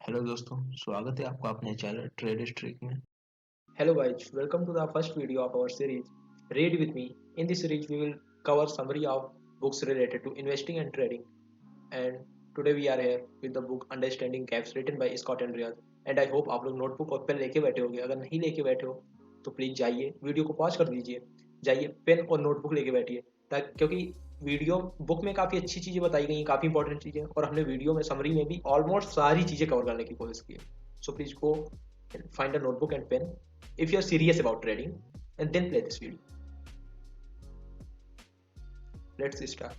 Hello दोस्तों, स्वागत है आपका अपने चैनल ट्रेड स्ट्रीक में। Hello guys, welcome to the first video of our series Read with me. In this series we will cover summary of books related to investing and trading. And today we are here with the book Understanding Gaps written by Scott Andreas. And I hope आप लोग notebook और pen लेके बैठे होंगे. अगर नहीं लेके बैठे हो तो प्लीज जाइए वीडियो को पॉज कर दीजिए, जाइए पेन और नोटबुक लेके बैठिए, ताकि क्योंकि वीडियो बुक में काफ़ी अच्छी चीज़ें बताई गई हैं, काफ़ी इंपॉर्टेंट चीज़ें, और हमने वीडियो में समरी में भी ऑलमोस्ट सारी चीज़ें कवर करने की कोशिश की है. So please go find a notebook and pen if you're serious about trading, and then play this video. Let's start.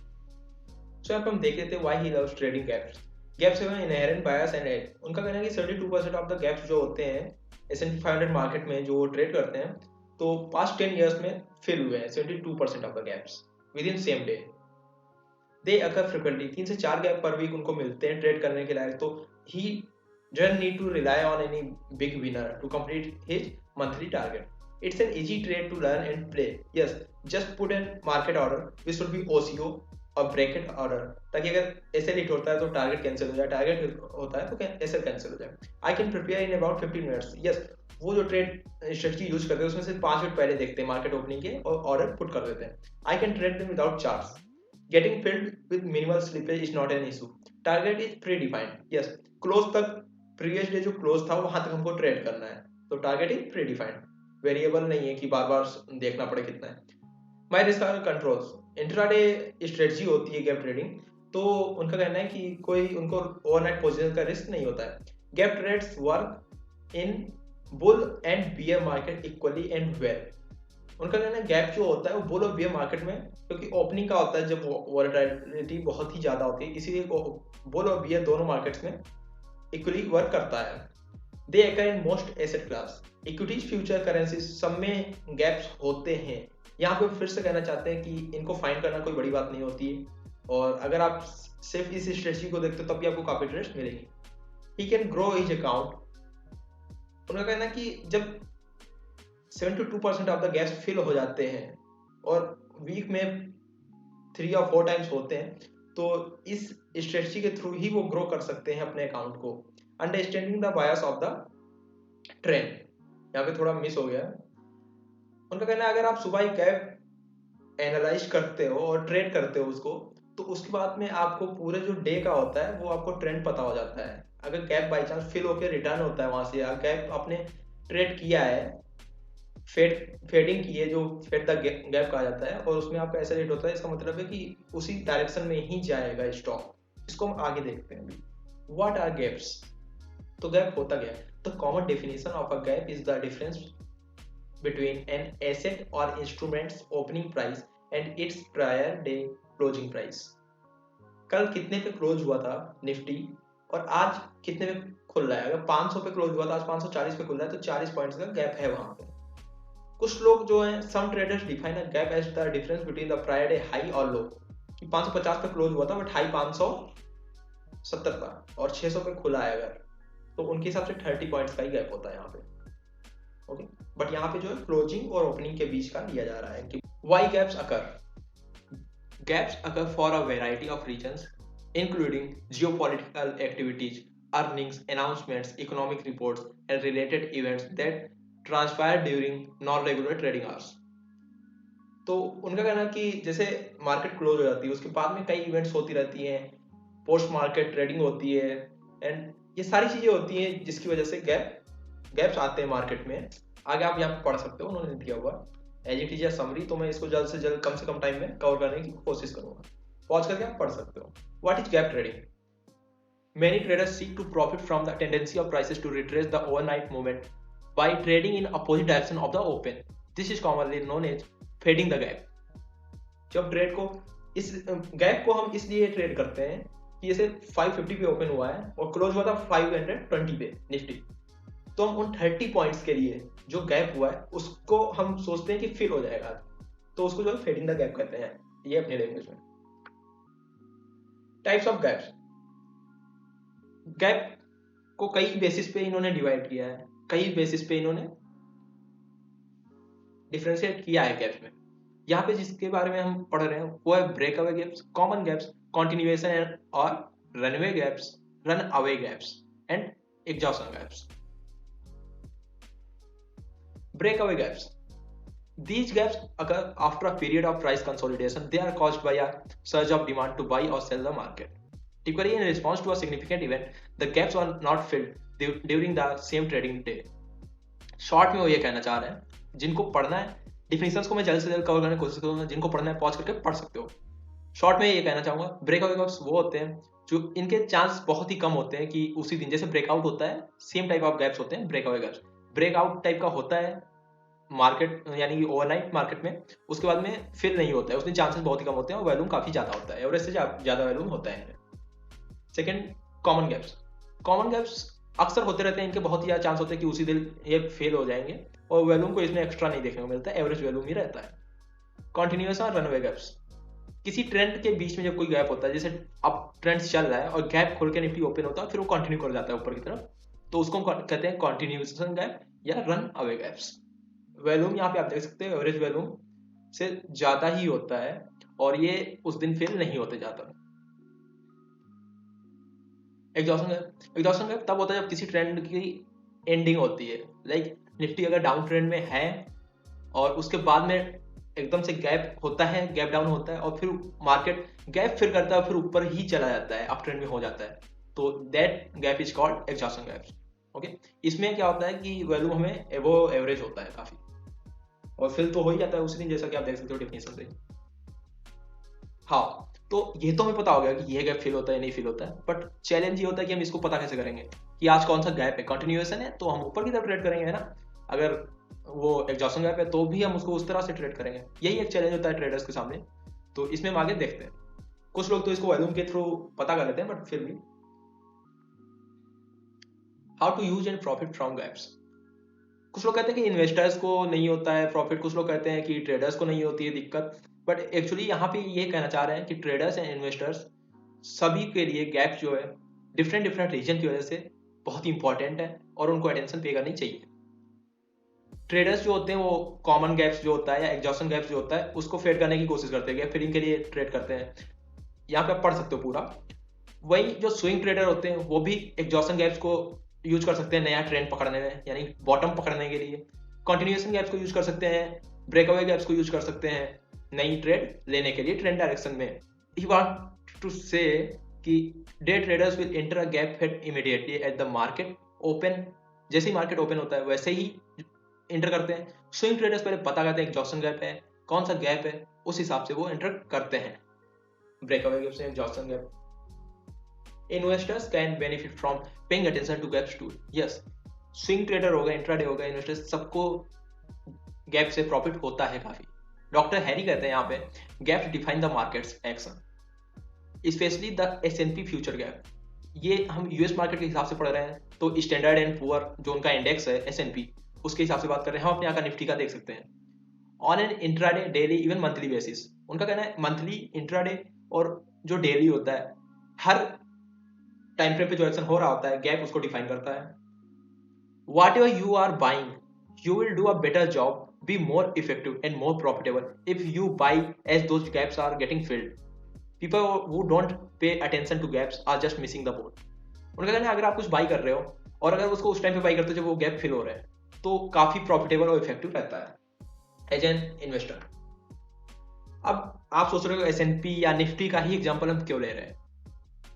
So यहाँ पे हम देख लेते हैं why he loves trading gaps. Gaps हैं inherent bias and edge. उनका कहना है कि 72% ऑफ द गैप्स जो होते हैं S&P 500 मार्केट में जो ट्रेड करते हैं तो पास्ट 10 इयर्स में फिल हुए हैं 72% of the gaps with in same day. They occur frequently 3 से 4 गैप पर वीक उनको मिलते हैं ट्रेड करने के लायक. तो ही doesn't need to rely on any big winner to complete his monthly target. It's an easy trade to learn and play. Yes, just put in market order, which should be OCO और bracket order, ताकि अगर SL hit होता है तो target cancel हो जाए, target होता है तो एसएल कैंसिल हो जाए. I can prepare in about 15 minutes. Yes, वो जो ट्रेड स्ट्रेटजी यूज करते हैं उसमें से 5 मिनट पहले देखते हैं मार्केट ओपनिंग के और ऑर्डर पुट कर देते हैं. I can trade them without charts. Getting filled with minimal slippage is not an issue. Target is pre defined. Yes, close तक प्रीवियस डे जो क्लोज था वहां तक हमको ट्रेड करना है, तो target is pre defined. Variable नहीं है कि बार बार देखना पड़े कितना है. माई रिस्क कंट्रोल्स. इंट्राडे स्ट्रेटजी होती है गैप ट्रेडिंग, तो उनका कहना है कि कोई उनको ओवरनाइट पोजीशन का रिस्क नहीं होता है. Gap trades work in bull and bear market equally and well. उनका कहना है गैप जो होता है वो बुल और बियर मार्केट में, क्योंकि ओपनिंग का होता है जब वोलेटिलिटी बहुत ही ज्यादा होती है, इसीलिए बुल और बियर दोनों मार्केट्स में इक्वली वर्क करता है. They occur in most asset class. Equities, future, currencies सब में गैप्स होते हैं. यहाँ पे फिर से कहना चाहते हैं कि इनको फाइंड करना कोई बड़ी बात नहीं होती है, और अगर आप सिर्फ इस स्ट्रेटजी को देखते हो तब भी आपको काफी इंटरेस्ट मिलेगी. He can grow his account. उनका कहना है कि जब 72% ऑफ द गैप्स फिल हो जाते हैं और वीक में 3 और 4 टाइम्स होते हैं, तो इस स्ट्रेटजी के थ्रू ही वो ग्रो कर सकते हैं अपने अकाउंट को. Understanding the bias of the trend, यहाँ पे थोड़ा मिस हो गया. उनका कहना है अगर आप सुबह ही गैप एनालाइज करते हो और ट्रेड करते हो उसको, तो उसके बाद में आपको पूरे जो डे का होता है वो आपको ट्रेंड पता हो जाता है. अगर गैप बाई चांस फिल होकर रिटर्न होता है वहां से, या गैप आपने ट्रेड किया है, फेडिंग की है जो फेड द गैप कहा जाता है, और उसमें आपका ऐसा रेट होता है, इसका मतलब है कि उसी डायरेक्शन में ही जाएगा स्टॉक. इसको हम आगे देखते हैं. What are gaps? तो गैप होता क्या है? The common definition of a gap is the difference between an asset or instrument's opening price and its prior day closing price. कल कितने पे क्लोज हुआ था निफ्टी और आज कितने पे खुल रहा है? अगर 500 पे क्लोज हुआ था, आज 540 पे खुल रहा है, तो 40 पॉइंट्स का गैप है वहां पे. कुछ लोग जो हैं, some traders define a gap as the difference between the prior day high और लो. कि 550 पे क्लोज हुआ था बट हाई 570 का और 600 पे खुला है अगर, तो उनके हिसाब से 30 पॉइंट्स का ही गैप होता है यहाँ पे. ओके, बट यहाँ पे जो है क्लोजिंग और ओपनिंग के बीच का लिया जा रहा है कि why gaps occur. Gaps occur for a variety of reasons including geopolitical activities, earnings announcements, economic reports and related events that transpire during non-regular trading hours. तो उनका कहना है कि जैसे मार्केट क्लोज हो जाती है उसके बाद में कई इवेंट्स होती रहती हैं, पोस्ट मार्केट ट्रेडिंग होती है, एंड ये सारी चीजें होती हैं जिसकी वजह से गैप्स आते हैं मार्केट में. आगे आप यहाँ पे पढ़ सकते हो, उन्होंने दिया हुआ एज इट इज समरी, तो मैं इसको जल्द से जल्द कम से कम टाइम में कवर करने की कोशिश करूंगा. पॉज करके आप पढ़ सकते हो. What is gap trading? Many traders seek to profit from the tendency of prices to retrace the overnight movement by trading in opposite direction of the open. This is commonly known as fading the gap. जब trade को इस gap को हम इसलिए trade करते हैं कि जैसे 550 पे ओपन हुआ है और क्लोज हुआ था 520 पे निफ्टी, तो हम उन 30 पॉइंट्स के लिए जो गैप हुआ है उसको हम सोचते हैं कि फिल हो जाएगा, तो उसको जो है फेडिंग द गैप कहते हैं, ये अपने लैंग्वेज में. Types of gaps. गैप को कई बेसिस पे इन्होंने डिवाइड किया है, कई बेसिस पे इन्होंने डिफरेंशिएट किया है गैप्स में. यहाँ पे जिसके बारे में हम पढ़ रहे हैं वो है breakaway gaps, common gaps, continuation और runaway gaps, runaway gaps and exhaustion gaps. Breakaway gaps. These gaps occur after a period of price consolidation. They are caused by a surge of demand to buy or sell the market. Typically, in response to a significant event, the gaps are not filled during the same trading day. Short में वो ये कहना चाह रहे हैं, जिनको पढ़ना है, डिफिनेशंस को मैं जल्द से जल्द कवर करने की कोशिश करूंगा, जिनको पढ़ना है पॉज करके पढ़ सकते हो. शॉर्ट में ये कहना चाहूंगा, ब्रेकआउट गैप्स वो होते हैं जो इनके चांस बहुत ही कम होते हैं कि उसी दिन, जैसे ब्रेकआउट होता है, सेम टाइप ऑफ गैप्स होते हैं ब्रेकआउट गैप्स. ब्रेकआउट टाइप का होता है मार्केट यानी कि ओवरनाइट मार्केट में, उसके बाद में फिल नहीं होता है, उस दिन चांसेस बहुत ही कम होते हैं और वैल्यूम काफी ज्यादा होता है, एवरेज से ज्यादा वैल्यूम होता है. Second, common gaps. Common gaps अक्सर होते रहते हैं, इनके बहुत ही ज्यादा चांस होते हैं कि उसी दिन ये फेल हो जाएंगे और वैल्यूम को इसमें एक्स्ट्रा नहीं देखने को मिलता है, एवरेज वैल्यूम ही रहता है. कॉन्टिन्यूस और रनवे गैप्स. किसी ट्रेंड के बीच में जब कोई गैप होता है, जैसे अब ट्रेंड चल रहा है और गैप खोल के निफ्टी ओपन होता है, फिर वो कंटिन्यू कर जाता है ऊपर की तरफ, तो उसको कहते हैं कॉन्टिन्यूएशन गैप या रन अवे गैप्स. वैल्यूम यहाँ पे आप देख सकते हैं एवरेज वैल्यूम से ज्यादा ही होता है और ये उस दिन फेल नहीं होते ज्यादा. Exhaustion gap. एग्जॉस्शन गैप तब होता है जब किसी ट्रेंड की एंडिंग होती है, लाइक निफ्टी अगर डाउन ट्रेंड में है और उसके बाद में एकदम से गैप होता है, गैप डाउन होता है और फिर मार्केट गैप फिर करता है, फिर ऊपर ही चला जाता है, अप ट्रेंड में हो जाता है, तो that gap is called exhaustion gaps. Okay, इसमें क्या होता है कि वैल्यू हमें एवो एवरेज होता है काफी और फिल तो हो ही जाता है उसी दिन, जैसा कि आप देख सकते हो डेफिनेशन से. हाँ, तो ये तो हमें पता हो गया कि ये गैप फिल होता है नहीं फिल होता है, बट चैलेंज ये होता है कि हम इसको पता कैसे करेंगे कि आज कौन सा गैप है. कंटिन्यूएशन है तो हम ऊपर की तरफ ट्रेड करेंगे, है ना. अगर वो एग्जॉस्शन गैप है तो भी हम उसको उस तरह से ट्रेड करेंगे. यही एक चैलेंज होता है ट्रेडर्स के सामने, तो इसमें हम आगे देखते हैं. कुछ लोग तो इसको वॉल्यूम के थ्रू पता कर लेते हैं, बट फिर भी. How to use and profit from gaps. कुछ लोग कहते हैं कि इन्वेस्टर्स को नहीं होता है प्रॉफिट, कुछ लोग कहते हैं कि ट्रेडर्स को नहीं होती है दिक्कत, बट एक्चुअली यहाँ पे ये कहना चाह रहे हैं कि ट्रेडर्स एंड इन्वेस्टर्स सभी के लिए गैप जो है डिफरेंट रीजन की वजह से बहुत इंपॉर्टेंट है और उनको अटेंशन पे करनी चाहिए. ट्रेडर्स जो होते हैं वो कॉमन गैप्स जो होता है या एग्जॉस्शन गैप्स जो होता है उसको फेड करने की कोशिश करते हैं, गैप फिलिंग के लिए ट्रेड करते हैं. यहाँ पे आप पढ़ सकते हो पूरा. वही जो स्विंग ट्रेडर होते हैं वो भी एग्जॉस्शन गैप्स को यूज कर सकते हैं नया ट्रेंड पकड़ने में, यानी बॉटम पकड़ने के लिए. कंटिन्यूएशन गैप्स को यूज कर सकते हैं, ब्रेकअवे गैप्स को यूज कर सकते हैं नई ट्रेड लेने के लिए ट्रेंड डायरेक्शन में. ही वांट टू से कि day traders will enter a gap fit immediately at the market open. जैसे ही मार्केट ओपन होता है वैसे ही एंटर करते हैं. स्विंग ट्रेडर्स पहले पता करते हैं एग्जॉस्शन गैप है, कौन सा गैप है, उस हिसाब से वो एंटर करते हैं. ब्रेकअवे गैप से exhaustion gap. Investors can benefit from paying attention to gaps too. Yes, swing trader होगा, इंट्राडे होगा, इन्वेस्टर्स सबको गैप से प्रॉफिट होता है काफी. डॉक्टर हैरी कहते हैं यहाँ पे gaps define the markets action, specially the S&P future gap. ये हम यूएस मार्केट के हिसाब से पढ़ रहे हैं, तो स्टैंडर्ड एंड पुअर जो उनका इंडेक्स है S&P, उसके हिसाब से बात कर रहे हैं. हम अपने यहाँ का निफ्टी का देख सकते हैं on an intraday, daily, even monthly basis. उनका कहना है मंथली, इंट्राडे और जो डेली होता है, हर टाइम फ्रेम पे जो एक्शन हो रहा होता है गैप उसको डिफाइन करता है. Whatever you are buying you will do a better job, be more effective and more profitable if you buy as those gaps are getting filled. People who don't pay attention to gaps are just missing the boat. उनका कहना है अगर आप कुछ by कर रहे हो और अगर उसको उस टाइम पे बाई करते हो जब वो गैप फिल हो रहा है, तो काफी प्रॉफिटेबल और इफेक्टिव रहता है एज एन इन्वेस्टर. अब आप सोच रहे हो S&P या निफ्टी का ही एग्जांपल हम क्यों ले रहे हैं,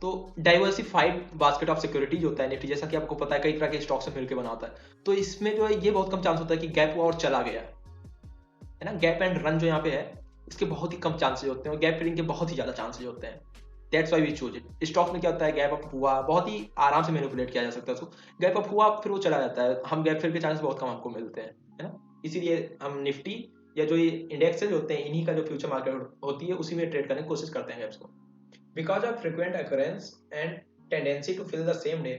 तो डाइवर्सिफाइड बास्केट ऑफ सिक्योरिटीज होता है निफ्टी, जैसा कि आपको पता है कई तरह के स्टॉक से मिलकर बना होता है. तो इसमें जो है ये बहुत कम चांस होता है कि गैप और चला गया है ना. गैप एंड रन जो यहाँ पे है इसके बहुत ही कम चांसेस होते हैं और गैप फिलिंग के बहुत ही ज्यादा चांसेस होते हैं. That's why we choose it. Stocks में क्या होता है, गैप अप हुआ बहुत ही आराम से मैनिपुलेट किया जा सकता है उसको. गैप अप हुआ फिर वो चला जाता है, हम गैप फिल के चांसेस बहुत कम हमको मिलते हैं, है ना. इसीलिए हम निफ्टी या जो ये इंडेक्सेस होते हैं इन्हीं का जो फ्यूचर मार्केट होती है उसी में ट्रेड करने की कोशिश करते हैं गैप्स को. Because of frequent occurrence and tendency to fill the same day,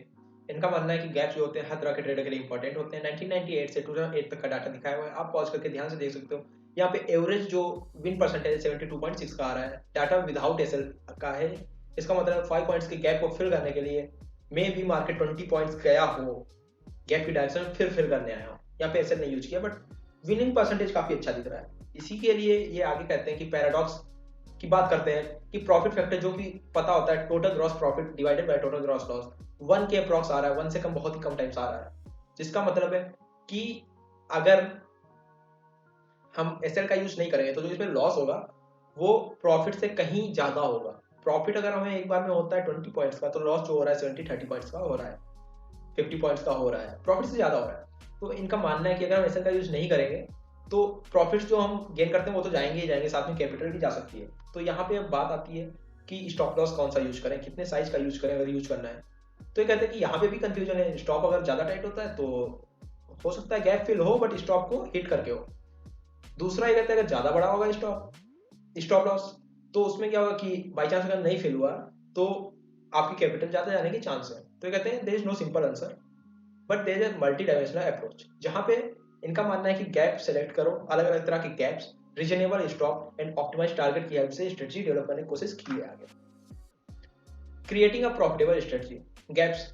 इनका मानना है कि गैप्स जो होते हैं हर तरह के ट्रेडर के लिए इंपॉर्टेंट होते हैं. 1998 से 2008 तक का डाटा दिखाया हुआ है, आप पॉज करके ध्यान से देख सकते हो. यहाँ पे एवरेज जो विन परसेंटेज 72.6 का आ रहा है, डाटा विदाउट एसएल का है. इसका मतलब 5 पॉइंट्स के गैप को फिल करने के लिए मे भी मार्केट 20 पॉइंट्स गया हो गैप की डायरेक्शन में, फिर फिल करने आया हो. यहाँ पे एसएल नहीं यूज किया, बट विनिंग परसेंटेज काफी अच्छा दिख रहा है. इसी के लिए ये आगे कहते हैं कि पैराडॉक्स की बात करते हैं कि प्रॉफिट फैक्टर जो कि पता होता है total gross profit divided by total gross loss 1 के अप्रॉक्स आ रहा है, 1 से कम बहुत ही कम टाइम्स आ रहा है, जिसका मतलब है कि अगर हम एसएल का यूज नहीं करेंगे तो जो इसमें लॉस होगा वो प्रॉफिट से कहीं ज्यादा होगा। प्रॉफिट अगर हमें एक बार में होता है 20 पॉइंट्स का, तो लॉस जो हो रहा है 70-30 पॉइंट्स का हो रहा है, 50 पॉइंट्स का हो रहा है, प्रॉफिट से ज्यादा हो रहा है। तो इनका मानना है कि अगर हम एसएल का यूज नहीं करेंगे तो प्रॉफिट्स जो हम गेन करते हैं वो तो जाएंगे ही जाएंगे, साथ में कैपिटल भी जा सकती है। तो यहाँ पे अब बात आती है कि स्टॉप लॉस कौन सा यूज करें, कितने साइज का यूज करें अगर यूज करना है। तो ये कहते हैं कि यहाँ पे भी कंफ्यूजन है। स्टॉप अगर ज्यादा टाइट होता है तो हो सकता है गैप फिल हो बट स्टॉप को हिट करके हो। दूसरा ये कहते हैं अगर ज्यादा बड़ा होगा स्टॉप लॉस तो उसमें क्या होगा कि बाई चांस अगर नहीं फिल हुआ तो आपकी कैपिटल ज्यादा जाने की चांस है। तो ये कहते हैं there is no simple answer but there is multi dimensional approach, जहां पे इनका मानना है कि गैप सेलेक्ट करो, अलग अलग तरह के gaps, reasonable stop and optimize target की हेल्प से स्ट्रेटजी डेवलप करने की कोशिश की है आगे। Creating a profitable strategy, gaps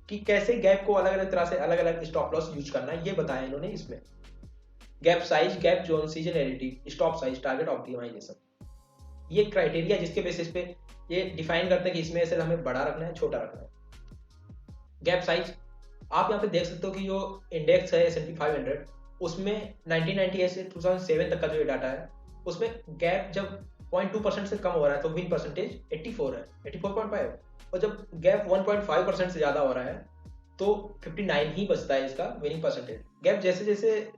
कि कैसे गैप को अलग अलग तरह से अलग अलग स्टॉप लॉस यूज करना है ये बताया इन्होंने इसमें। Gap size, gap zone, seasonality, stop size, target optimization, ये क्राइटेरिया जिसके बेसिस पे ये डिफाइन करते हैं कि इसमें से हमें बड़ा रखना है छोटा रखना है। गैप साइज आप यहाँ पे देख सकते हो कि जो इंडेक्स है S&P 500 उसमें 1998 से 2007 तक का जो ये डाटा है उसमें गैप जब 0.2% से कम हो रहा है तो विन परसेंटेज 84 है, 84.5, और जब गैप 1.5% से ज्यादा हो रहा है तो 59 ही बचता है इसका विनिंग परसेंटेज। गैप जैसे जैसे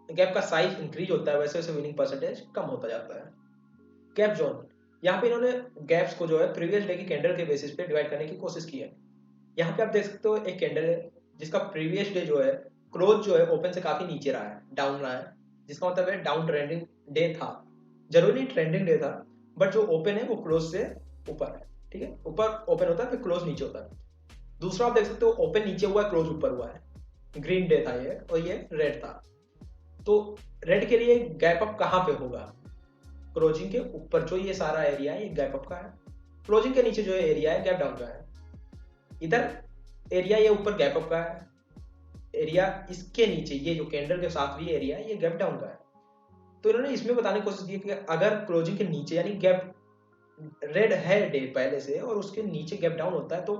गैप का साइज इंक्रीज होता है वैसे वैसे विनिंग परसेंटेज कम होता जाता है। गैप जोन, यहाँ पे इन्होंने गैप्स को जो है प्रीवियस डे की कैंडल के बेसिस पे डिवाइड करने की कोशिश की है। यहाँ पे आप देख सकते हो एक कैंडल है जिसका प्रीवियस डे जो है क्लोज जो है ओपन से काफी नीचे रहा है, डाउन रहा है, जिसका मतलब है डाउन ट्रेंडिंग डे था, जरूरी नहीं ट्रेंडिंग डे था बट जो ओपन है वो क्लोज से ऊपर है, ठीक है, ऊपर ओपन होता है फिर क्लोज नीचे होता है। दूसरा आप देख सकते हो ओपन नीचे हुआ है क्लोज ऊपर हुआ है, ग्रीन डे था ये और ये रेड था। तो रेड के लिए गैप अप कहाँ पे होगा, क्लोजिंग के ऊपर जो ये सारा एरिया है ये गैप अप का है, क्लोजिंग के नीचे जो एरिया है गैप डाउन का है, इधर एरिया ये ऊपर गैप अप का है, एरिया इसके नीचे ये जो कैंडल के साथ भी एरिया है ये गैप डाउन का है। तो इन्होंने इसमें बताने की कोशिश की कि अगर क्लोजिंग के नीचे यानी गैप रेड है डे पहले से और उसके नीचे गैप डाउन होता है तो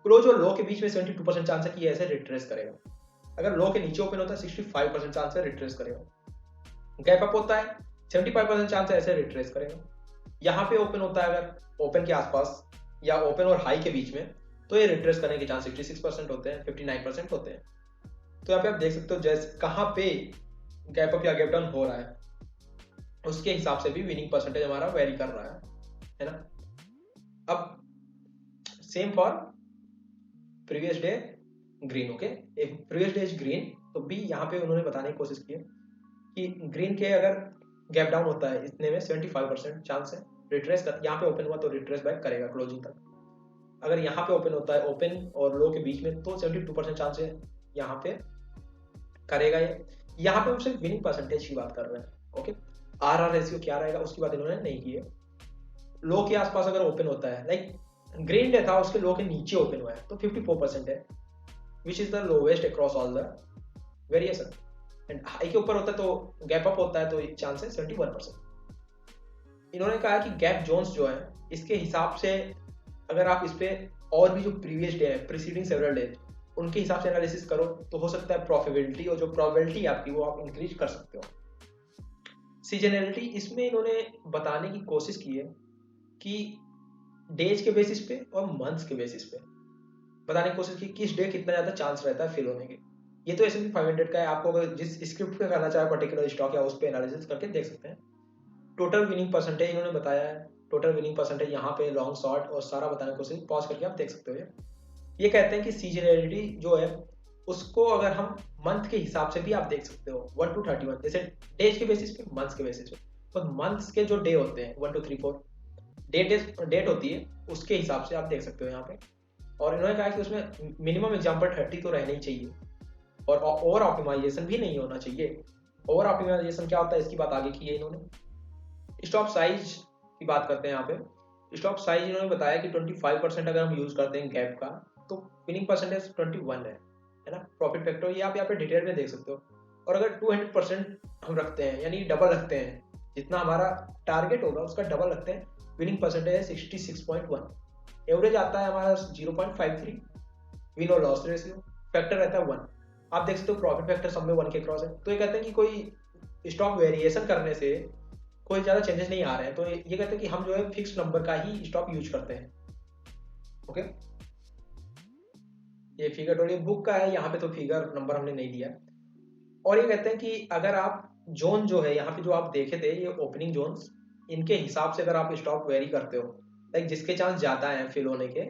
क्लोज और लो के बीच में 72% चांस है कि ऐसे रिट्रेस करेगा। अगर लो के नीचे ओपन होता है 65% चांस है रिट्रेस करेगा। गैप अप होता है 75% चांस है ऐसे रिट्रेस करेगा। यहाँ पे ओपन होता है अगर ओपन के आसपास या ओपन और हाई के बीच में तो ये रिट्रेस करने के चांस 66% होते हैं, 59% होते हैं। तो यहाँ पे आप देख सकते हो जैसे कहाँ पे गैप अप या गैप डाउन हो रहा है उसके हिसाब से भी विनिंग परसेंटेज हमारा वेरी कर रहा है ना। अब same for previous day green, okay, एक प्रीवियस डे इज ग्रीन तो बी यहाँ पे उन्होंने बताने की कोशिश की है कि ग्रीन के अगर गैप डाउन होता है इतने में 75% चांस है रिट्रेस कर, यहाँ पे ओपन हुआ तो रिट्रेस बैक करेगा क्लोजिंग तक। अगर यहाँ पे ओपन होता है ओपन और लो के बीच में तो 72% चांस है यहाँ पे करेगा ये। यहाँ पे हम सिर्फ विनिंग परसेंटेज की बात कर रहे हैं, ओके, आर रेशियो क्या रहेगा उसकी बात इन्होंने नहीं की है। लो के आसपास अगर ओपन होता है लाइक ग्रीन डे था उसके लो के नीचे ओपन हुआ है तो 54% है which is the lowest across all the variation, and high के ऊपर होता है तो गैप अप होता है तो चांस है 71%। इन्होंने कहा कि गैप जोन्स जो है इसके हिसाब से अगर आप इस पे और भी जो प्रीवियस डे है प्रीसीडिंग सेवरल डे उनके हिसाब से एनालिसिस करो तो हो सकता है प्रॉफिटेबिलिटी और जो प्रोबेबिलिटी आपकी वो आप इंक्रीज कर सकते हो। सीजनैलिटी, इसमें इन्होंने बताने की कोशिश की है कि डेज के बेसिस पे और मंथ्स के बेसिस पे बताने की कोशिश की किस डे कितना ज्यादा चांस रहता है फिल होने के। ये तो S&P 500 का है, आपको अगर जिस स्क्रिप्ट पे करना चाहे पर्टिकुलर स्टॉक या उस पे एनालिसिस करके देख सकते हैं। टोटल विनिंग परसेंटेज इन्होंने बताया है, टोटल विनिंग परसेंटेज यहाँ पे लॉन्ग शॉर्ट और सारा बताने की कोशिश पॉज करके आप देख सकते हो। ये कहते हैं कि सीजनैलिटी जो है उसको अगर हम मंथ के हिसाब से भी आप देख सकते हो 1 to 31, जैसे डेज के बेसिस पे मंथ्स के बेसिस पे, तो मंथ्स के जो डे होते हैं 1 to 3 4 डेट होती है उसके हिसाब से आप देख सकते हो यहाँ पे। और इन्होंने कहा कि उसमें मिनिमम एग्जाम्पल 30 तो रहना ही चाहिए और ओवर ऑप्टिमाइजेशन भी नहीं होना चाहिए। ओवर ऑप्टिमाइजेशन क्या होता है इसकी बात आगे की है इन्होंने। स्टॉप साइज की बात करते हैं यहाँ पे। स्टॉप साइज इन्होंने बताया कि 25% अगर हम यूज करते हैं गैप का तो विनिंग परसेंटेज 21 है ना। प्रॉफिट फैक्टर ये आप यहाँ पे डिटेल में देख सकते हो। और अगर 200% हम रखते हैं यानी डबल रखते हैं, जितना हमारा टारगेट होगा उसका डबल रखते हैं, विनिंग परसेंटेज है 66.1, एवरेज आता है हमारा 0.53, विन और लॉस रेशियो, फैक्टर रहता है 1। आप देख सकते हो प्रॉफिट फैक्टर सब में 1 के क्रॉस है। तो ये कहते हैं कि कोई स्टॉक वेरिएशन करने से कोई ज़्यादा चेंजेस नहीं आ रहे हैं, तो ये कहते हैं कि हम जो है फिक्स नंबर का ही स्टॉक यूज करते हैं। ओके, ये फिगर थोड़ी बुक का है, यहाँ पे तो फिगर नंबर हमने नहीं दिया। और ये कहते हैं कि अगर आप जोन जो है यहाँ पे जो आप देखे थे ये ओपनिंग जोन्स, इनके हिसाब से अगर आप स्टॉप वेरी करते हो, लाइक जिसके चांस ज़्यादा हैं फिल होने के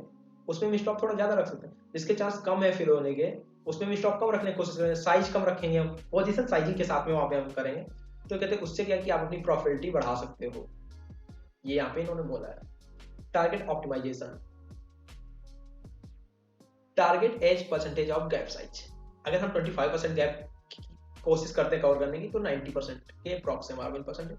उसमें भी स्टॉप थोड़ा ज़्यादा रख सकते हैं, जिसके चांस कम है फिल होने के उसमें भी स्टॉप कम रखने की कोशिश करेंगे, साइज कम रखेंगे हम, पोजीशन साइजिंग के साथ में वहाँ पे हम करेंगे। तो कहते हैं उससे क्या कि आप अपनी प्रॉफिटिबिलिटी बढ़ा सकते हो, ये यहाँ पे इन्होंने बोला है। Target optimization, target as percentage of gap size, अगर हम 25% गैप कोशिश करते हैं कवर करने की तो 90% के अप्रॉक्स है हमारा विन परसेंटेज।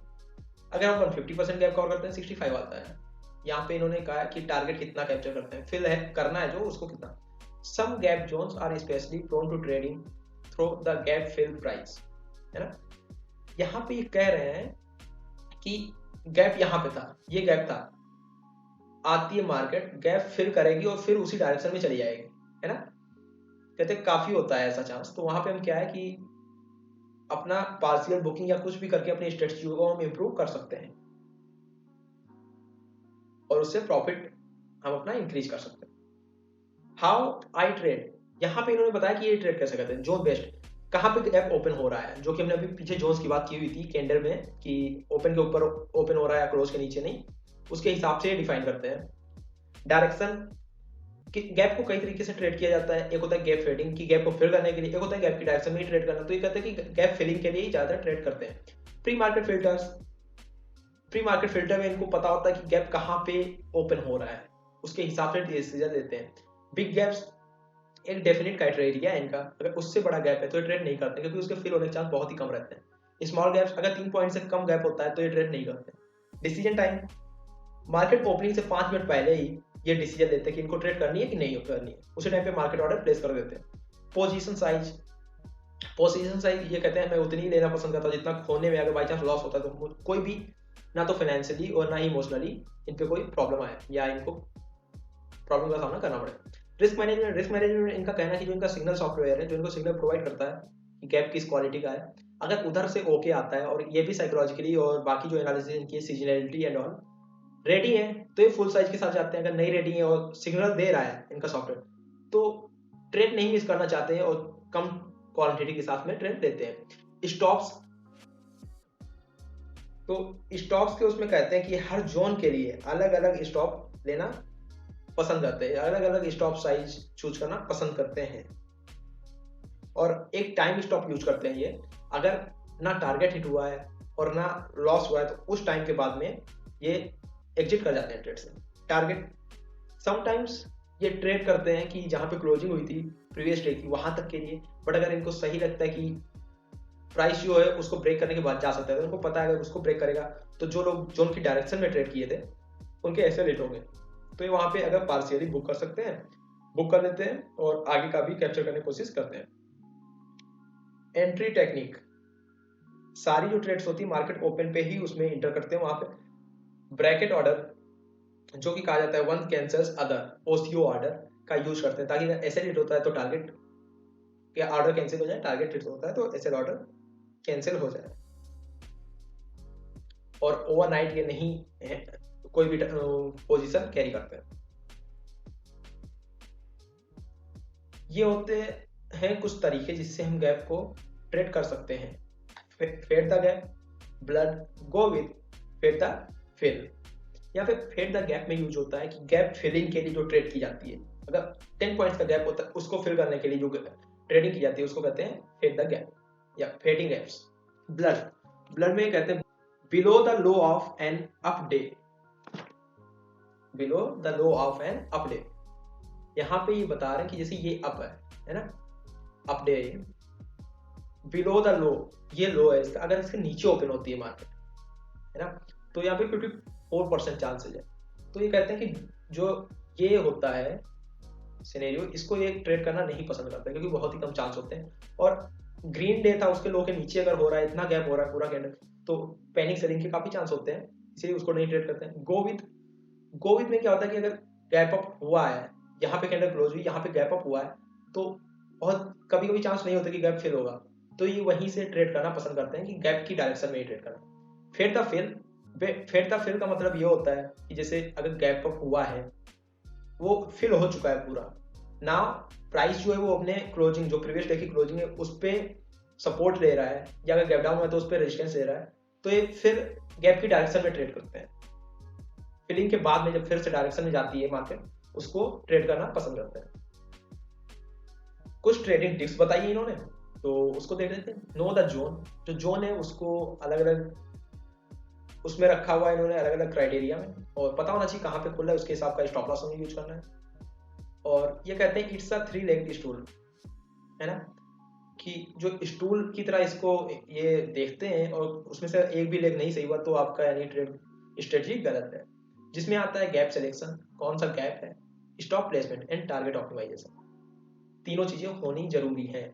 अगर हम 150% गैप कवर करते हैं 65 आता है। यहाँ पे इन्होंने कहा है कि टारगेट कितना कैप्चर करते हैं, फिल है करना है जो उसको कितना। Some gap zones are specially prone to trading through the gap fill price, है ना। यहाँ पे ये कह रहे हैं कि गैप यहाँ पे था, ये गैप था, आती है मार्केट गैप फिल करेगी और फिर उसी डायरेक्शन में चली जाएगी, है ना। कहते काफी होता है ऐसा चांस, तो वहां पे हम क्या है कि अपना पार्शियल बुकिंग या कुछ भी करके अपनी स्ट्रेटजी को हम इम्प्रूव कर सकते हैं और उससे प्रॉफिट हम अपना इंक्रीज कर सकते हैं। हाउ आई ट्रेड, यहाँ पे इन्होंने बताया कि ये ट्रेड कैसे करते हैं, जोन बेस्ड, कहाँ पे गैप ओपन हो रहा है, जो कि हमने अभी पीछे जोन्स की बात की हुई थी कैंडल में कि ओपन के ऊपर ओपन हो रहा है या क्लोज के नीचे नहीं, उसके हिसाब से डिफाइन करते हैं। डायरेक्शन, गैप को कई तरीके से ट्रेड किया जाता है, एक होता है गैप फेडिंग की गैप को फिल करने के लिए, एक होता है गैप की डायरेक्शन में ही ट्रेड करना। तो ये कहते हैं कि गैप फिलिंग के लिए ही ज्यादा ट्रेड करते हैं। Pre market filters, pre market filter में इनको पता होता है कि गैप कहाँ पे ओपन हो रहा है, उसके हिसाब से डिसीजन देते हैं। बिग गैप्स एक डेफिनेट क्राइटेरिया है इनका, अगर उससे बड़ा गैप है तो ये ट्रेड नहीं करते क्योंकि उसके फिल होने के चांस बहुत ही कम रहते हैं। स्मॉल गैप्स अगर 3 पॉइंट से कम गैप होता है तो ये ट्रेड नहीं करते। डिसीजन टाइम, मार्केट ओपनिंग से 5 मिनट पहले ही ये डिसीजन लेते हैं कि इनको ट्रेड करनी है कि नहीं करनी है, उसी टाइम पे मार्केट ऑर्डर प्लेस कर देते हैं। पोजीशन साइज, पोजीशन साइज ये कहते हैं मैं उतनी ही लेना पसंद करता हूँ जितना खोने में अगर बाई चांस लॉस होता है तो कोई भी ना तो फाइनेंशियली और ना ही इमोशनली इन पे कोई प्रॉब्लम आए या इनको प्रॉब्लम का सामना करना पड़े। रिस्क मैनेजमेंट, रिस्क मैनेजमेंट इनका कहना है कि जो इनका सिग्नल सॉफ्टवेयर है जो इनको सिग्नल प्रोवाइड करता है कि गैप किस क्वालिटी का है, अगर उधर से ओके आता है और ये भी साइकोलॉजिकली और बाकी जो एनालिसिस इनकी सीजनलिटी एंड ऑल रेडी है तो ये फुल साइज के साथ जाते हैं। अगर नहीं रेडी है और सिग्नल दे रहा है इनका सॉफ्टवेयर तो ट्रेड नहीं मिस करना चाहते हैं और कम क्वांटिटी के साथ में ट्रेड लेते हैं। स्टॉप्स, तो स्टॉप्स के उसमें कहते हैं कि हर जोन के लिए अलग अलग स्टॉप लेना पसंद करते हैं, अलग अलग स्टॉप साइज चूज करना पसंद करते हैं और एक टाइम स्टॉप यूज करते हैं। ये अगर ना टारगेट हिट हुआ है और ना लॉस हुआ है तो उस टाइम के बाद में ये एग्जिट कर जाते हैं ट्रेड से। टारगेट, समटाइम्स ये ट्रेड करते हैं कि जहां पे क्लोजिंग हुई थी प्रीवियस डे की वहां तक के लिए, बट अगर इनको सही लगता है कि प्राइस जो है उसको ब्रेक करने के बाद जा सकता है तो उनको पता है अगर उसको ब्रेक करेगा तो जो लोग जो उनकी डायरेक्शन में ट्रेड किए थे उनके ऐसे रेट होंगे, तो ये वहां पे अगर पार्शियली बुक कर सकते हैं, बुक कर लेते हैं और आगे का भी कैप्चर करने की कोशिश करते हैं। एंट्री टेक्निक, सारी जो ट्रेड्स होती है मार्केट ओपन पे ही उसमें इंटर करते हैं, वहां पे ब्रैकेट ऑर्डर जो कि कहा जाता है one cancels other, OCO order का यूज करते हैं ताकि अगर एसएल हिट होता है तो टारगेट या ऑर्डर कैंसिल हो जाए, टारगेट हिट होता है तो एसएल ऑर्डर कैंसिल हो जाए। और ओवरनाइट ये नहीं है, कोई भी पोजीशन कैरी करते हैं। ये होते हैं कुछ तरीके जिससे हम गैप को ट्रेड कर सकते हैं। Fade the gap, BLOD, go with fade the fill, या फिर फेड द गैप में यूज होता है कि गैप फिलिंग के लिए जो ट्रेड की जाती है, अगर 10 पॉइंट्स का गैप होता है उसको फिल करने के लिए जो ट्रेडिंग की जाती है उसको कहते हैं फेड द गैप या फेडिंग गैप्स। ब्लड, ब्लड में कहते हैं below the low of an up day, below the low of an up day. यहाँ पे ये बता रहे हैं कि जैसे ये अप है ना, अप डे, बिलो द लो, ये लो है इसका, अगर इसके नीचे ओपन होती है मार्केट, है ना, तो यहाँ पे 54% चांसेस है। तो ये कहते हैं कि जो ये होता है सिनेरियो, इसको ये ट्रेड करना नहीं पसंद करता क्योंकि बहुत ही कम चांस होते हैं। और ग्रीन डे था उसके लो के नीचे अगर हो रहा है, इतना गैप हो रहा है पूरा कैंडल, तो पैनिक सेलिंग के काफी चांस होते हैं, इसलिए उसको नहीं ट्रेड करते हैं। गो विद गो विद में क्या होता है कि अगर गैप अप हुआ है, यहाँ पे कैंडल क्लोज हुई, यहाँ पे गैप अप हुआ है, तो बहुत कभी कभी चांस नहीं होता कि गैप फिल होगा, तो ये वहीं से ट्रेड करना पसंद करते हैं कि गैप की डायरेक्शन में ही ट्रेड करना। फेड द फिल का मतलब ये होता है कि जैसे अगर गैप अप हुआ है, वो फिल हो चुका है पूरा, ना प्राइस जो है वो अपने क्लोजिंग, जो प्रीवियस डे की क्लोजिंग है उस पर सपोर्ट ले रहा है, या अगर गैप डाउन हुआ है तो उस पर रेजिस्टेंस ले रहा है, तो ये फिर गैप की डायरेक्शन में ट्रेड करते हैं। फिलिंग के बाद में जब फिर से डायरेक्शन में जाती है मार्केट, उसको ट्रेड करना पसंद करते हैं। कुछ ट्रेडिंग टिप्स बताइए इन्होंने, तो उसको देख लेते हैं। नो द जोन, जो जोन है उसको अलग अलग उसमें रखा हुआ है इन्होंने, अलग अलग क्राइटेरिया में, और पता होना चाहिए कहाँ पे खुला है, उसके हिसाब का स्टॉप लॉस यूज करना है। और ये कहते हैं इट्स अ 3 लेग स्टूल, है ना, कि जो स्टूल की तरह इसको ये देखते हैं, और उसमें से एक भी लेग नहीं सही हुआ तो आपका यानी ट्रेड स्ट्रेटजी गलत है। जिसमें आता है गैप सिलेक्शन, कौन सा गैप है, stop placement and target optimization, तीनों चीजें होनी जरूरी हैं।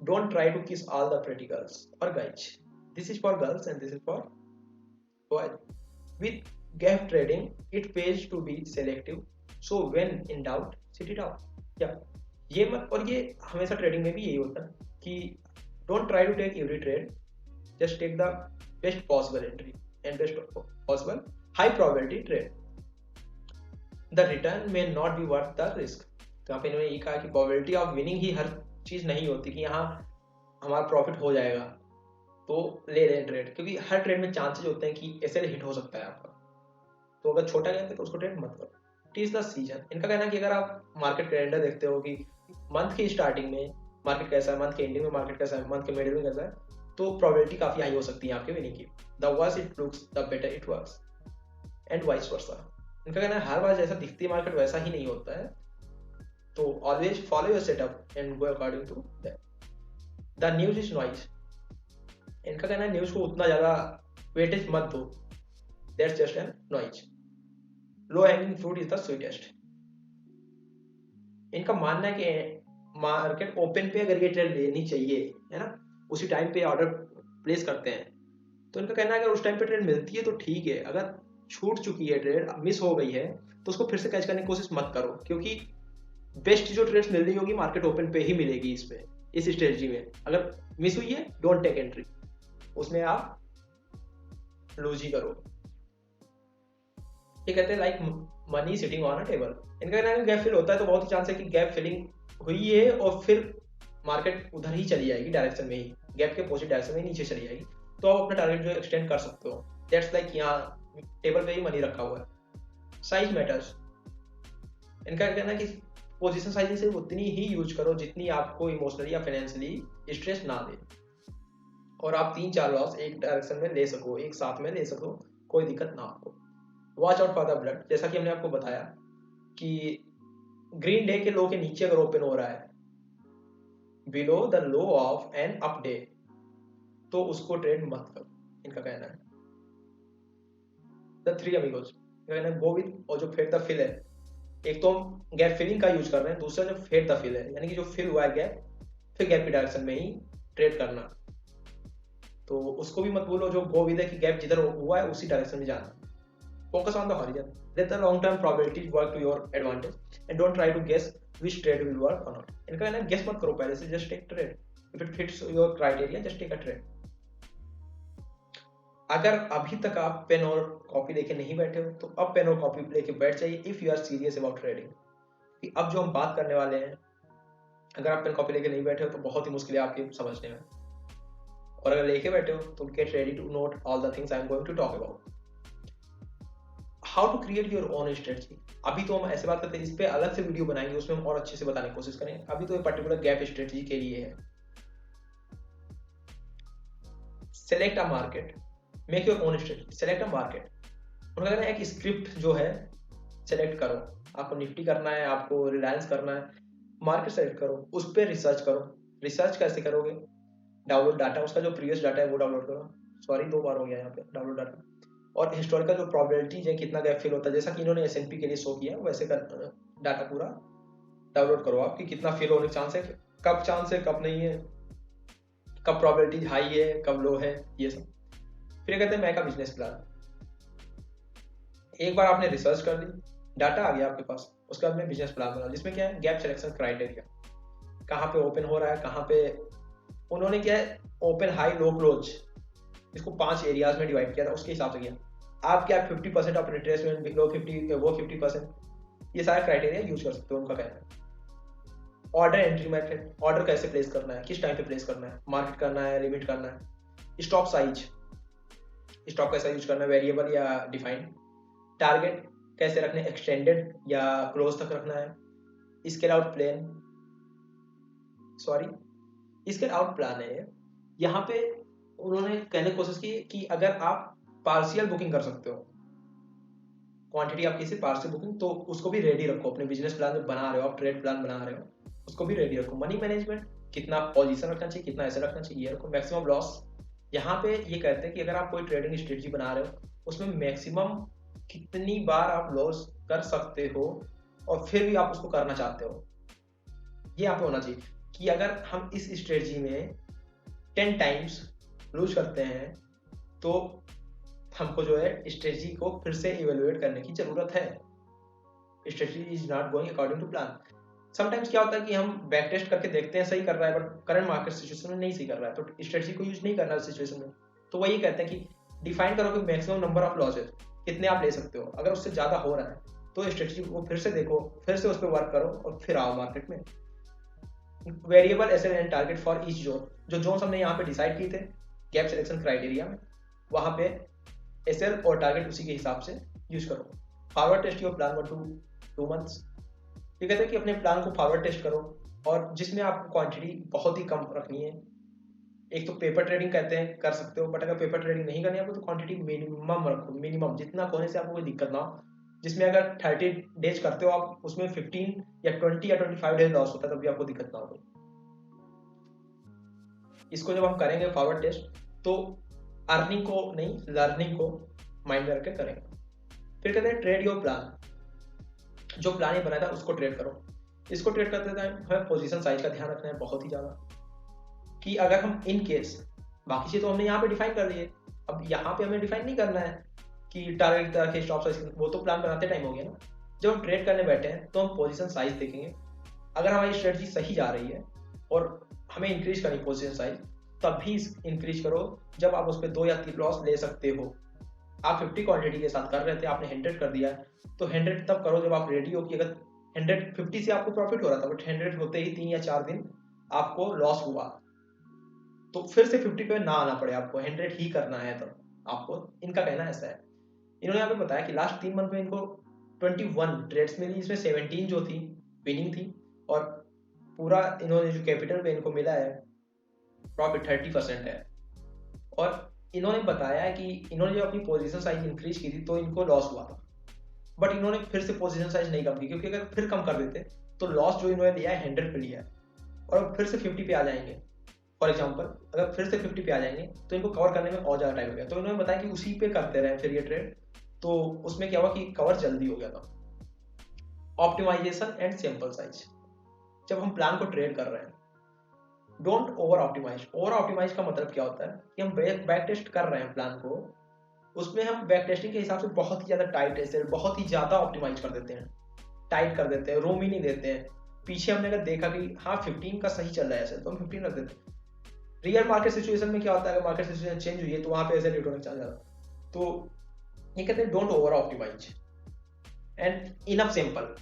Don't try to kiss all the pretty girls और guys, this is for girls and this is for boys. With gap trading it pays to be selective, so when in doubt sit it out. या ये मत, और ये हमेशा trading में भी यही होता है कि don't try to take every trade, just take the best possible entry and best possible high probability trade. The return may not be worth the risk, तो यहाँ पे इन्होंने ये कहा कि प्रोबेबिलिटी ऑफ विनिंग ही हर चीज नहीं होती कि यहाँ हमारा प्रॉफिट हो जाएगा तो ले रहे हैं ट्रेड, क्योंकि हर ट्रेड में चांसेस होते हैं कि ऐसे हिट हो सकता है आपका, तो अगर छोटा गया तो उसको ट्रेड मत करो। इट इज द सीजन, इनका कहना है कि अगर आप मार्केट कैलेंडर देखते हो कि मंथ की स्टार्टिंग में मार्केट कैसा है, मंथ के एंडिंग में मार्केट कैसा है, मंथ के मिडिल में कैसा है, तो प्रोबेबिलिटी काफी हाई हो सकती है आपके विनिंग की। The worse it looks the better it works and vice versa. इनका कहना है हर बार जैसा दिखती है मार्केट वैसा ही नहीं होता है, तो always follow your setup and go according to that. The news is noise, इनका कहना है न्यूज को उतना ज्यादा वेटेज मत दो, that's just an noise, low hanging fruit is the sweetest. इनका मानना है कि मार्केट ओपन पे अगर ये ट्रेड लेनी चाहिए, है ना, उसी टाइम पे ऑर्डर प्लेस करते हैं, तो इनका कहना है अगर उस टाइम पे ट्रेड मिलती है तो ठीक है, अगर छूट चुकी है ट्रेड, मिस हो गई है, तो उसको फिर से कैच करने की कोशिश मत करो, क्योंकि बेस्ट जो ट्रेड्स मिल रही होगी मार्केट ओपन पे ही मिलेगी। इसमें इस स्ट्रेटजी में अगर मिस हुई है, डोंट टेक एंट्री, उसमें आप लूज ही करो। ये कहते हैं like money sitting on a table, इनका कहना है गैप फिल होता है तो बहुत ही चांस है कि गैप फिलिंग हुई है और फिर मार्केट उधर ही चली जाएगी, डायरेक्शन में ही, गैप के अपोजिट डायरेक्शन में नीचे चली जाएगी, तो आप अपना टारगेट जो एक्सटेंड कर सकते हो। दैट्स लाइक यहाँ टेबल पे ही मनी रखा हुआ है। साइज मैटर्स, इनका कहना है कि पोजीशन साइज से उतनी ही यूज करो जितनी आपको इमोशनली या फाइनेंशियली स्ट्रेस ना दे, और आप 3-4 लॉस एक डायरेक्शन में ले सको, एक साथ में ले सको, कोई दिक्कत ना आपको। Watch out for the blood, जैसा कि हमने आपको बताया कि ग्रीन डे के लो के नीचे अगर ओपन हो रहा है, below the low of an up day, तो उसको ट्रेड मत करो, इनका कहना है। द थ्री अमीगोस, कहना है गो विद, और जो फेड द फिल है, एक तो हम गैप फिलिंग का यूज कर रहे हैं, दूसरा जो फेड द फिल है, यानी कि जो फिल हुआ है गैप, फिर गैप की डायरेक्शन में ही ट्रेड करना, तो उसको भी मत बोलो जो गो विद है कि गैप जिधर हुआ है उसी डायरेक्शन में जाना। Focus on the horizon. Let the long-term probabilities work to your advantage, and don't try to guess which trade will work or not. इनका कहना है guess मत करो पहले से, just take trade. If it fits your criteria, just take a trade. अगर अभी तक आप पेन और कॉपी लेके नहीं बैठे हो, तो अब पेन और कॉपी लेके बैठ जाइए if you are serious about trading. कि अब जो हम बात करने वाले हैं, अगर आप पेन कॉपी लेके नहीं बैठे हो तो बहुत ही मुश्किल है आपके समझने में, और अगर लेके बैठे हो तो get ready to note all the things I am going to talk about. How to create your own strategy, अभी तो हम ऐसे बात करते हैं, इस पे अलग से वीडियो बनाएंगे, उसमें हम और अच्छे से बताने की कोशिश करेंगे, अभी तो ये पर्टिकुलर गैप स्ट्रेटजी के लिए है। Select a market, make your own strategy, select a market, उनका कहना है एक स्क्रिप्ट जो है सेलेक्ट करो, आपको निफ्टी करना है, आपको रिलायंस करना है, मार्केट सेलेक्ट करो, उस पर रिसर्च करो। रिसर्च कैसे करोगे, डाउनलोड डाटा, उसका जो प्रीवियस डाटा है वो डाउनलोड करो, सॉरी 2 बार हो गया यहाँ पे डाउनलोड डाटा, और हिस्टोरिकल जो प्रोबेबिलिटीज है कितना गैप फिल होता है, जैसा कि इन्होंने एसएनपी के लिए शो किया वैसे का डाटा पूरा डाउनलोड करो आप, कि कितना फिल होने का चांस है, कब नहीं है, कब प्रोबेबिलिटी हाई है, कब लो है, ये सब। फिर कहते हैं मेक अ बिजनेस प्लान, एक बार आपने रिसर्च कर ली, डाटा आ गया आपके पास, उसके बाद में बिजनेस प्लान बना, जिसमें क्या है गैप सिलेक्शन क्राइटेरिया, कहाँ पे ओपन हो रहा है, कहाँ पे उन्होंने क्या है ओपन हाई लो क्लोज, इसको 5 एरियाज में डिवाइड किया था, उसके हिसाब से किया। आप क्या 50% ऑफ रिट्रेसमेंट बिलो 50 वो 50%, ये सारे क्राइटेरिया यूज कर सकते हो उनका कहना है। ऑर्डर एंट्री मेथड, ऑर्डर कैसे प्लेस करना है, किस टाइम पे प्लेस करना है, मार्केट करना है, लिमिट करना है। स्टॉप साइज, स्टॉप कैसा यूज करना है, वेरिएबल या डिफाइंड। टारगेट कैसे रखने, एक्सटेंडेड या क्लोज तक रखना है। Scale out plan, sorry scale out plan है। यहाँ पे उन्होंने कहने की कोशिश की कि अगर आप पार्शियल बुकिंग कर सकते हो, क्वांटिटी आपकी से पार्शियल बुकिंग, तो उसको भी रेडी रखो अपने बिजनेस प्लान जो बना रहे हो, आप ट्रेड प्लान बना रहे हो उसको भी रेडी रखो। मनी मैनेजमेंट, कितना पोजीशन रखना चाहिए, कितना ऐसे रखना चाहिए, ये रखो। मैक्सिमम लॉस, यहाँ पे ये कहते हैं कि अगर आप कोई ट्रेडिंग स्ट्रेटजी बना रहे हो उसमें मैक्सिमम कितनी बार आप लॉस कर सकते हो और फिर भी आप उसको करना चाहते हो, ये यहाँ पे होना चाहिए कि अगर हम इस स्ट्रेटजी में 10 टाइम्स लूज करते हैं तो हमको जो है स्ट्रेटजी को फिर से इवेलुएट करने की जरूरत है। Strategy is not going according to plan. Sometimes क्या होता है कि हम बैक टेस्ट करके देखते हैं सही कर रहा है, बट करंट मार्केट सिचुएशन में नहीं सही कर रहा है, तो स्ट्रेटजी को यूज नहीं करना है सिचुएशन में। तो वही कहते हैं कि डिफाइन करो कि मैक्सिमम नंबर ऑफ लॉसेज कितने आप ले सकते हो, अगर उससे ज्यादा हो रहा है तो स्ट्रेटजी को फिर से देखो, फिर से उस पर वर्क करो और फिर आओ मार्केट में। Variable SL and target for each zone, जो जोन्स हमने यहाँ पे डिसाइड किए थे गैप सिलेक्शन क्राइटेरिया में, वहां पे एसएल और टारगेट उसी के हिसाब से यूज करो। Forward test your plan 1 to 2 months, ये कहते हैं कि अपने प्लान को फॉरवर्ड टेस्ट करो और जिसमें आपको क्वांटिटी बहुत ही कम रखनी है। एक तो पेपर ट्रेडिंग कहते हैं कर सकते हो, बट अगर पेपर ट्रेडिंग नहीं करनी है आपको तो क्वांटिटी मिनिमम रखो, मिनिमम जितना होने से आपको कोई दिक्कत ना हो, जिसमें अगर 30 डेज करते हो आप उसमें 15 या 20 या 25 डेज लॉस होता है तब भी आपको दिक्कत ना हो। इसको जब हम करेंगे फॉरवर्ड टेस्ट तो अर्निंग को नहीं लर्निंग को माइंड में रख के करेंगे। फिर कहते हैं ट्रेड योर प्लान, जो प्लान ये बनाया था उसको ट्रेड करो। इसको ट्रेड करते टाइम हमें पोजीशन साइज का ध्यान रखना है बहुत ही ज्यादा, कि अगर हम इन केस बाकी चीज तो हमने यहाँ पे डिफाइन कर लिए, अब यहाँ पे हमें डिफाइन नहीं करना है कि टारगेट तरह के स्टॉप साइज, वो तो प्लान बनाते टाइम हो गया ना। जब हम ट्रेड करने बैठे हैं तो हम पोजीशन साइज देखेंगे, अगर हमारी स्ट्रेटजी सही जा रही है और हमें इंक्रीज करनी पोजीशन साइज तब भी इंक्रीज करो जब आप उस पर 2 या 3 लॉस ले सकते हो। आप 50 क्वांटिटी के साथ कर रहे थे, आपने 100 कर दिया तो 100 तब करो जब आप रेडी हो कि अगर 150 से आपको प्रॉफिट हो रहा था बट 100 होते ही 3 या 4 दिन आपको लॉस हुआ तो फिर से 50 पे ना आना पड़े, आपको 100 ही करना है। तो आपको इनका कहना ऐसा है। इन्होंने यहाँ पे बताया कि लास्ट 3 मंथ में इनको 21 ट्रेड्स मिली, इसमें 17 जो थी विनिंग थी और पूरा इन्होंने जो कैपिटल पे इनको मिला है प्रॉफिट 30% है। और इन्होंने बताया है कि इन्होंने जो अपनी पोजीशन साइज इंक्रीज की थी तो इनको लॉस हुआ था, बट इन्होंने फिर से पोजीशन साइज नहीं कम की, क्योंकि अगर फिर कम कर देते तो लॉस जो इन्होंने लिया है 100 पे लिया है और फिर से 50 पे आ जाएंगे। फॉर एग्जाम्पल अगर फिर से 50 पे आ जाएंगे तो इनको कवर करने में और ज़्यादा टाइम हो गया, तो इन्होंने बताया कि उसी पे करते रहे फिर ये ट्रेड, तो उसमें क्या हुआ कि कवर जल्दी हो गया था। ऑप्टिमाइजेशन एंड सैंपल साइज, जब हम प्लान को ट्रेड कर रहे हैं don't over optimize. Over optimize का मतलब क्या होता है कि हम बैक टेस्ट कर रहे हैं प्लान को, उसमें हम बैक टेस्टिंग के हिसाब से बहुत ही ज्यादा टाइट है, बहुत ही ज्यादा ऑप्टिमाइज कर देते हैं, टाइट कर देते हैं, रूम ही नहीं देते हैं। पीछे हमने अगर देखा कि हाँ 15 का सही चल रहा है ऐसे तो हम 15 रख देते हैं। रियल मार्केट सिचुएशन में क्या होता है, अगर मार्केट सिचुएशन चेंज हुई है तो वहां पे ऐसे रिटर्न चल जाता। तो ये कहते हैं don't over optimize and enough sample.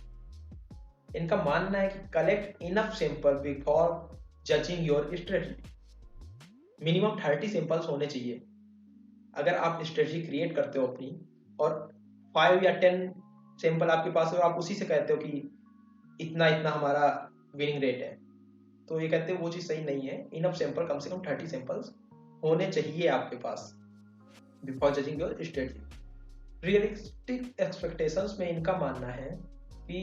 इनका मानना है कि collect enough sample before judging your strategy. Minimum 30 samples होने चाहिए अगर आप स्ट्रेटजी क्रिएट करते हो अपनी, और 5 या 10 सैंपल आपके पास है और आप उसी से कहते हो कि इतना इतना हमारा विनिंग रेट है, तो ये कहते हैं वो चीज़ सही नहीं है। इनफ सैंपल कम से कम 30 सैंपल्स होने चाहिए आपके पास before judging your strategy. Realistic expectations में इनका मानना है कि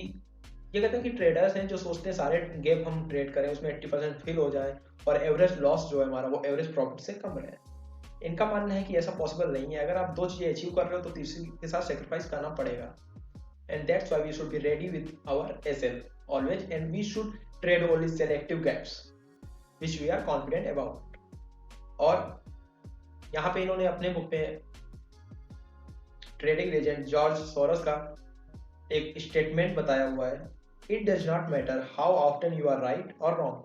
ये कहते हैं कि ट्रेडर्स हैं जो सोचते हैं सारे गैप हम ट्रेड करें उसमें 80% फिल हो जाए और एवरेज लॉस जो है हमारा वो एवरेज प्रॉफिट से कम रहे। इनका मानना है कि ऐसा पॉसिबल नहीं है, अगर आप 2 चीजें अचीव कर रहे हो तो तीसरी के साथ सेक्रीफाइस करना पड़ेगा। And that's why we should be ready with our SL always and we should trade only selective gaps which we are confident about. और यहाँ पे इन्होंने अपने बुक में ट्रेडिंग लेजेंड जॉर्ज सोरोस का एक स्टेटमेंट बताया हुआ है, it does not matter how often you are right और wrong,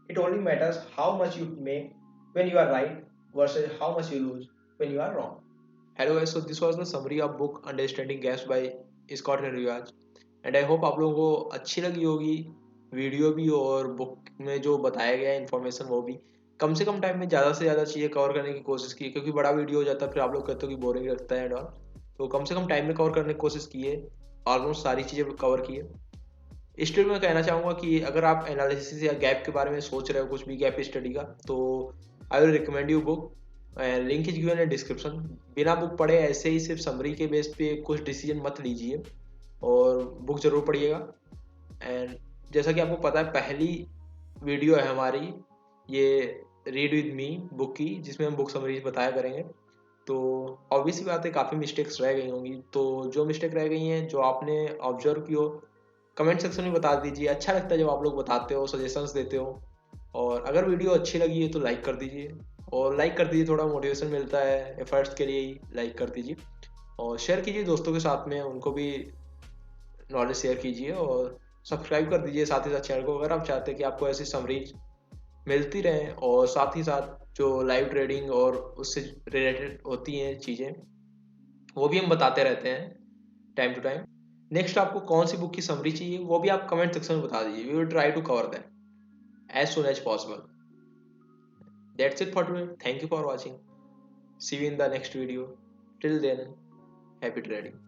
it only matters how much you make when you are right versus how much you lose when you are wrong. Hello guys, so this was the summary of book Understanding Gaps by Scott and Riaz, and I hope आप लोगों को अच्छी लगी होगी video भी और book में जो बताया गया है इन्फॉर्मेशन वो भी. कम से कम टाइम में ज़्यादा से ज़्यादा चीज़ें कवर करने की कोशिश की, क्योंकि बड़ा वीडियो हो जाता है फिर आप लोग कहते हो कि बोरिंग लगता है एंड ऑल. तो कम से कम टाइम में कवर करने की कोशिश की है, ऑलमोस्ट सारी चीज़ें कवर की है. स्टिल मैं कहना चाहूँगा कि अगर आप एनालिसिस या गैप के बारे में सोच रहे हो कुछ भी गैप स्टडी का, तो I will recommend you book, link is given in description. बिना बुक पढ़े ऐसे ही सिर्फ समरी के बेस पे कुछ डिसीजन मत लीजिए और बुक ज़रूर पढ़िएगा. एंड जैसा कि आपको पता है पहली वीडियो है हमारी ये रीड विद मी बुक की, जिसमें हम बुक समरीज बताया करेंगे. तो ऑब्वियसली बात है काफ़ी मिस्टेक्स रह गई होंगी, तो जो मिस्टेक रह गई हैं जो आपने ऑब्जर्व की हो कमेंट सेक्शन में बता दीजिए. अच्छा लगता है जब आप लोग बताते हो, सजेशंस देते हो. और अगर वीडियो अच्छी लगी है तो लाइक कर दीजिए, और लाइक कर दीजिए, थोड़ा मोटिवेशन मिलता है एफर्ट्स के लिए ही लाइक कर दीजिए. और शेयर कीजिए दोस्तों के साथ में, उनको भी नॉलेज शेयर कीजिए. और सब्सक्राइब कर दीजिए साथ ही साथ चैनल को, अगर आप चाहते हैं कि आपको ऐसी समरीज मिलती रहें और साथ ही साथ जो लाइव ट्रेडिंग और उससे रिलेटेड होती हैं चीज़ें वो भी हम बताते रहते हैं टाइम टू टाइम. नेक्स्ट आपको कौन सी बुक की समरी चाहिए वो भी आप कमेंट सेक्शन में बता दीजिए. We will try to cover that as soon as possible. That's it for today. Thank you for watching. See you in the next video. Till then, happy trading.